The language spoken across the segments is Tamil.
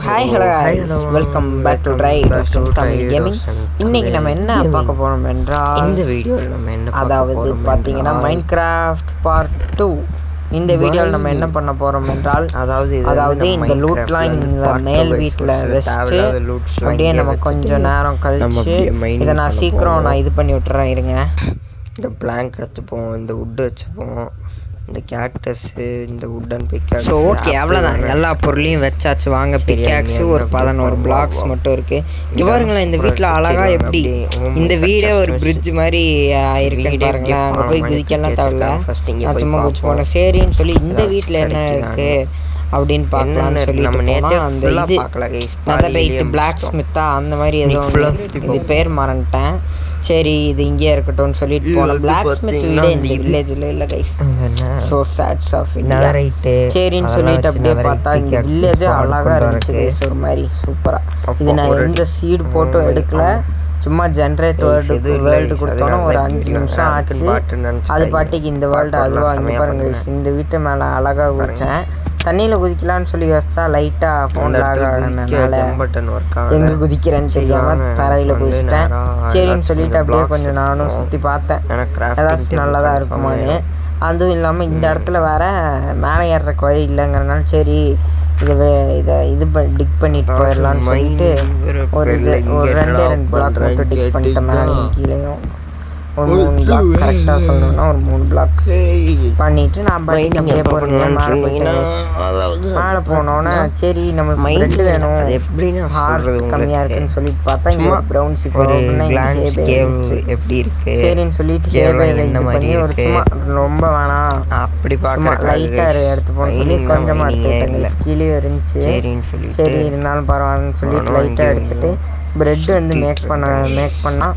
Hi hello guys, welcome back to try Tamil gaming. இன்னைக்கு நம்ம என்ன பார்க்க போறோம் என்றால் இந்த வீடியோவில் நம்ம என்ன அதாவது பார்த்தீங்கன்னா மைன்கிராஃப்ட் பார்ட் 2. இந்த வீடியோவில் நம்ம என்ன பண்ண போறோம் என்றால் அதாவது இந்த லூட்லாம் இந்த மேல் வீட்டில் வச்சுட்டு அப்படியே நம்ம கொஞ்சம் நேரம் கழிச்சு இதை நான் சீக்கிரம் இது பண்ணி விட்டுறேன். இருங்க, இந்த பிளாங்க் எடுத்துப்போம், இந்த வுட்டு வச்சுப்போம், இந்த கேக்டஸு, இந்த வுட்டன் பிக்காக்ஸ். ஸோ ஓகே, அவ்வளோதான். எல்லா பொருளையும் வச்சாச்சு. வாங்க, பிக்காக்ஸு ஒரு 11 பிளாக்ஸ் மட்டும் இருக்குது. இங்கே பாருங்களேன், இந்த வீட்டில் அழகாக எப்படி இந்த வீடே ஒரு பிரிட்ஜ் மாதிரி இருக்குன்னு பாருங்களேன். அங்கே போய் குதிக்கலாம் தேவையில்ல, நான் சும்மா குதிச்சு போனேன். சரின்னு சொல்லி இந்த வீட்டில் என்ன இருக்குது அப்படின்னு பார்க்கலான்னு சொல்லி நம்ம நேற்று அந்த இது பிளாக் ஸ்மித்தா அந்த மாதிரி ஏதோ இது பேர் மறந்துட்டேன். சரி, இது இங்கே இருக்கட்டும்னு சொல்லிட்டு போனோம். பிளாக் ஸ்மித் வீடே இந்த வில்லேஜில் இல்லை guys. So states of India. சரின்னு சொல்லிட்டு அப்படியே பார்த்தா இந்த வில்லேஜே அழகாக இருந்துச்சு கைஸ், ஒரு மாதிரி சூப்பராக. இது நான் எந்த சீடு போட்டும் எடுக்கல, சும்மா ஜென்ரேட் வேர்ல்டு கொடுத்தோன்னா ஒரு 5 நிமிஷம் ஆச்சு. அது பாட்டிக்கு இந்த வேர்ல்டு அதுவாக இங்கே பாருங்க கைஸ். இந்த வீட்டு மேலே அழகாக குதிச்சேன். தண்ணியில் குதிக்கலான்னு சொல்லி யோசிச்சா லைட்டாக ஃபோன் லாக் ஆகிறதுனால எங்கே குதிக்கிறேன்னு தெரியாமல் தரையில் குதிச்சிட்டேன். சரின்னு சொல்லிட்டு அப்படியே கொஞ்சம் நானும் சுற்றி பார்த்தேன், ஏதாச்சும் நல்லதாக இருக்குமான்னு. அதுவும் இல்லாமல் இந்த இடத்துல வேறு மேலே ஏறுறக்கு வழி இல்லைங்கிறனால சரி இதை டிக் பண்ணிட்டு போயிடலான்னு சொல்லிட்டு ஒரு 2 பிளாக் மட்டும் டிக் பண்ணிட்டேன். மேலேயும் கீழேயும் ஒரு 3 பிளாக், கரெக்டாக சொல்லணும்னா ஒரு 3 பிளாக் பண்ணிவிட்டு நான் பைக் அப்படியே போகிறேன். மேலே போனோன்னே சரி நம்மளுக்கு பிரெட் வேணும், ஹார்ட் கம்மியாக இருக்குன்னு சொல்லிட்டு பார்த்தா இங்கே ஒரு ப்ரௌன் ஷிப் எப்படி இருக்கு சரின்னு சொல்லிட்டு ஹேபை இது பண்ணி ஒரு சும்மா ரொம்ப வேணாம் அப்படி சும்மா லைட்டாக எடுத்து போகணும்னு சொல்லி கொஞ்சமாக எடுத்துக்கிட்டேங்க. கீழே இருந்துச்சு, சரி இருந்தாலும் பரவாயில்லன்னு சொல்லிட்டு லைட்டாக எடுத்துகிட்டு பிரெட் வந்து மேக் பண்ணால்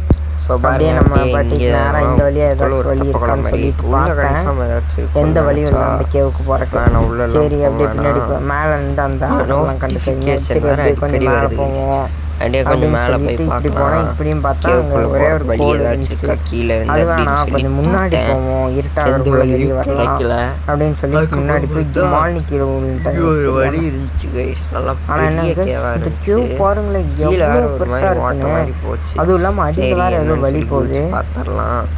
அப்படியே நம்ம பாட்டிக்கு நேரம் இந்த வழியாக ஏதாச்சும் வழி இருக்கான்னு சொல்லிட்டு பார்த்தேன். எந்த வழியும் இல்லை அந்த கேவுக்கு போகிறக்கு. சரி அப்படியே பின்னாடி மேலே இருந்து அந்த ஆனெல்லாம் கண்டுக்கிறீங்க. சரி அப்படியே கொஞ்சம் மேலே போவோம் அப்படின்னு சொல்லிட்டு இப்படி போனேன். இப்படியும் பார்த்தா அங்கே ஒரே ஒரு கோல் இருந்துச்சு. அது வேணாம், கொஞ்சம் முன்னாடி போவோம், இருட்டாக வெளியே வரலாம் அப்படின்னு சொல்லிட்டு முன்னாடி போய் மால்னி கீழே ஆனால் என்ன இந்த கியூ பாருங்களேன் எவ்வளோ பெருசாக இருக்குன்னு. அதுவும் இல்லாமல் அடிக்க வேறு ஏதோ வழி போகுது.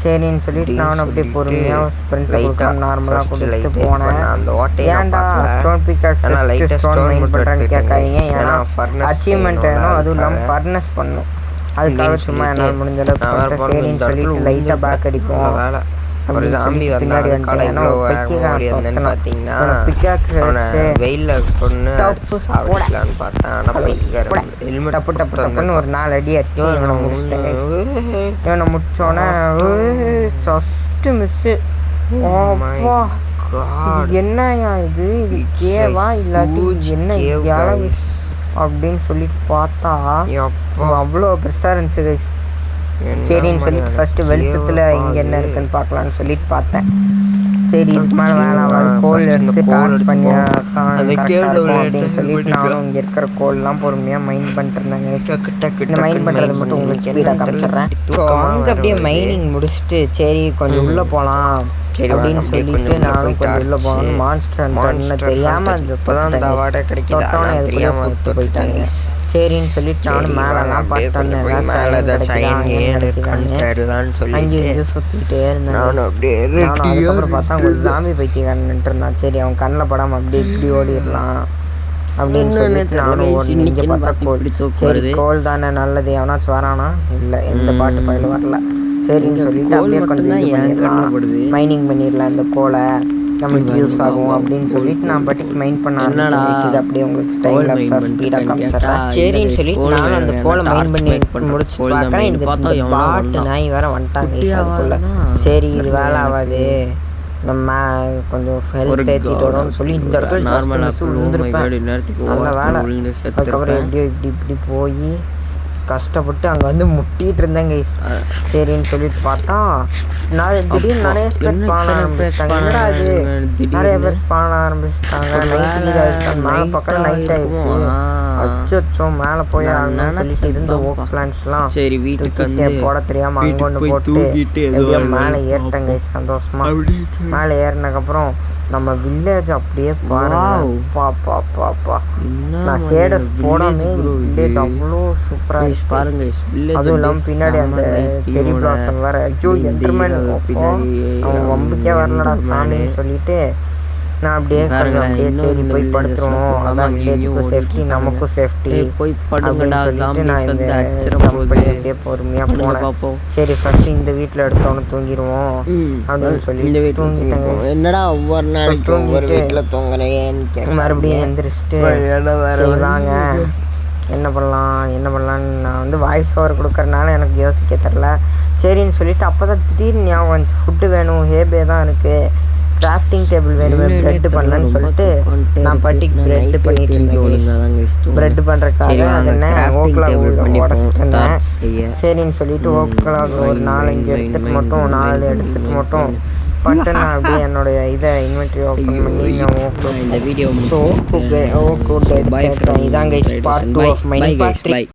சரின்னு சொல்லிட்டு நானும் அப்படியே பொறுமையாக ஸ்ப்ரிண்ட் கொடுக்காம நார்மலாக கொடுத்து போனேன். ஏன்டா ஸ்டோன் பிக்காக்ஸ் ஸ்டோன் மைன் பண்ணுறேன்னு கேட்காதீங்க, ஏன்னா அச்சீவ்மெண்ட் வேணும். அதுவும் ஃபர்னஸ் பண்ணும், அதுக்காக சும்மா என்னால் முடிஞ்ச அளவுக்கு சரின்னு சொல்லிட்டு லைட்டாக பேக் அடிப்போம். ஒரு ஜாம்பி பின்னாடி வந்து டப்பு டப்பு டப்புன்னு ஒரு 4 அடி அடிச்சு இவனை முடிச்சிட்டேன். இவனை முடிச்சோன்னே ஜஸ்ட்டு மிஸ்ஸு. என்னையா இது கேவா இல்லாட்டி என்ன யாரும் அப்படின்னு சொல்லிட்டு பார்த்தா அவ்வளோ பெருசாக இருந்துச்சு கைஸ். சரின்னு சொல்லிட்டு ஃபஸ்ட்டு வெளிச்சத்தில் இங்கே என்ன இருக்குன்னு பார்க்கலான்னு சொல்லிட்டு பார்த்தேன். சரி இதுக்கு மேலே வேணாம், கோல் எடுத்து டார்ச் பண்ணி தான் கரெக்டாக இருக்கும் அப்படின்னு சொல்லிட்டு நானும் இங்கே இருக்கிற கோல்லாம் பொறுமையாக மைன் பண்ணிட்டு இருந்தேங்க. இந்த மைன் பண்ணுறது மட்டும் உங்களுக்கு ஸ்பீடாக காமிச்சிட்றேன். அங்கே அப்படியே மைனிங் முடிச்சுட்டு சரி கொஞ்சம் உள்ளே போகலாம் அப்படின்னு சொல்லிட்டு நானும் கொஞ்சம் உள்ள போகணும். மான்ஸ்டர் தெரியாமல் அந்த தொட்டோன்னு எதுக்குள்ளே போயிட்டாங்க. சரின்னு சொல்லிட்டு நானும் மேலெல்லாம் பார்த்துட்டு வந்தேன், அங்கேயும் சுற்றிக்கிட்டே இருந்தேன். நானும் அதுக்கப்புறம் பார்த்தா அவங்க ஜாம்பி பைத்தியக்காரன்ட்டு இருந்தான். சரி அவன் கண்ணில் படாமல் அப்படியே இப்படி ஓடிடலாம் அப்படின்னு சொல்லிட்டு நானும் ஓடி. இங்கே பார்த்தா கோல், சரி கோல் தானே நல்லது, எவனாச்சும் வரானா இல்லை, எந்த பாட்டு பயிலும் வரல. சரின்னு சொல்லிட்டு அப்படியே கொஞ்சம் இது பண்ணிடலாம், மைனிங் பண்ணிடலாம், இந்த கோலை நம்மளுக்கு யூஸ் ஆகும் அப்படின்னு சொல்லிட்டு நான் பாட்டுக்கு மைன் பண்ண ஆரம்பிச்சேன். அப்படியே உங்களுக்கு டைம் லாப்ஸாக ஸ்பீடாக காமிச்சிட்றேன். சரின்னு சொல்லிட்டு நானும் அந்த கோலை மைன் பண்ணி முடிச்சுட்டு பார்க்குறேன். இந்த பாட்டு நாய் வேற வந்துட்டாங்க அதுக்குள்ள. சரி இது வேலை ஆகாது, நம்ம கொஞ்சம் ஹெல்த் ஏற்றிட்டு வரோம்னு சொல்லி இந்த இடத்துல ஜஸ்ட் விழுந்துருப்பேன். நல்ல வேலை. அதுக்கப்புறம் எப்படியோ இப்படி போய் கஷ்டப்பட்டு அங்கே வந்து முட்டிகிட்டு இருந்தேன் கைஸ். சரின்னு சொல்லிட்டு பார்த்தா நான் திடீர்னு நிறைய பேர் ஸ்பான் ஆரம்பிச்சிட்டாங்க. என்னடா இது நிறைய பேர் ஸ்பான் ஆரம்பிச்சிட்டாங்க. நைட்டு இதாகிடுச்சு, மேலே பக்கம் நைட் ஆகிடுச்சு. அச்சோ மேலே போய் ஆகணும்னு சொல்லிட்டு இருந்த ஓக் பிளான்ஸ்லாம் சரி வீட்டுக்கு போட தெரியாமல் அங்கே ஒன்று போட்டு எப்படியோ மேலே ஏறிட்டேன் கைஸ் சந்தோஷமாக. மேலே ஏறினதுக்கப்புறம் நம்ம வில்லேஜ் அப்படியே பாருங்க. பாப்பா நான் ஷேடஸ் போடாமே வில்லேஜ் அவ்வளோ சூப்பராக இருக்கு பாருங்க. அதுவும் இல்லாமல் பின்னாடி அந்த செரி பிளாசம் வேற. ஐயோ என்டர்மேன் பின்னாடி அவன் வம்புக்கே வரலடா சாமின்னு சொல்லிட்டு நான் அப்படியே சரி போய் படுத்துருவோம், அதான் வில்லேஜுக்கும் சேஃப்டி நமக்கும் சேஃப்டி அப்படின்னு சொல்லிட்டு நான் இந்த கம்பெனி அப்படியே பொறுமையாக போனேன். சரி ஃபஸ்ட்டு இந்த வீட்டில் எடுத்தோன்னு தூங்கிடுவோம் அப்படின்னு சொல்லி தூங்கிட்டாங்க. என்னடா ஒவ்வொரு நாளைக்கு ஒவ்வொரு வீட்டில் தூங்குறேன்னு மறுபடியும் எந்திரிச்சிட்டு வாங்க என்ன பண்ணலான்னு நான் வந்து வாய்ஸ் ஓவர் கொடுக்கறனால எனக்கு யோசிக்க தெரில. சரின்னு சொல்லிவிட்டு அப்போ தான் திடீர்னு ஞாபகம் வந்துச்சு, ஃபுட்டு வேணும், ஹேபே தான் இருக்குது, கிராஃப்டிங் டேபிள் வேணுமே, ப்ரெட்டு பண்ணலன்னு சொல்லிட்டு நான் பட்டிக்கு ப்ரெட்டு பண்ணிட்டு இருந்தேன். ப்ரெட்டு பண்ணுறதுக்காக அது என்ன ஓக்லாக் உடச்சிட்டு இருந்தேன். சரின்னு சொல்லிட்டு ஓக்லாக் ஒரு 4-5 எடுத்துட்டு மட்டும் பட்டு நான் அப்படியே என்னுடைய இதை இன்வென்ட்ரி ஓப்பன் பண்ணி நான் இந்த வீடியோ ஓக்கு எடுத்துட்டேன். இதாங்க பார்ட் 2 ஆஃப் மைனிங் பார்ட் 3.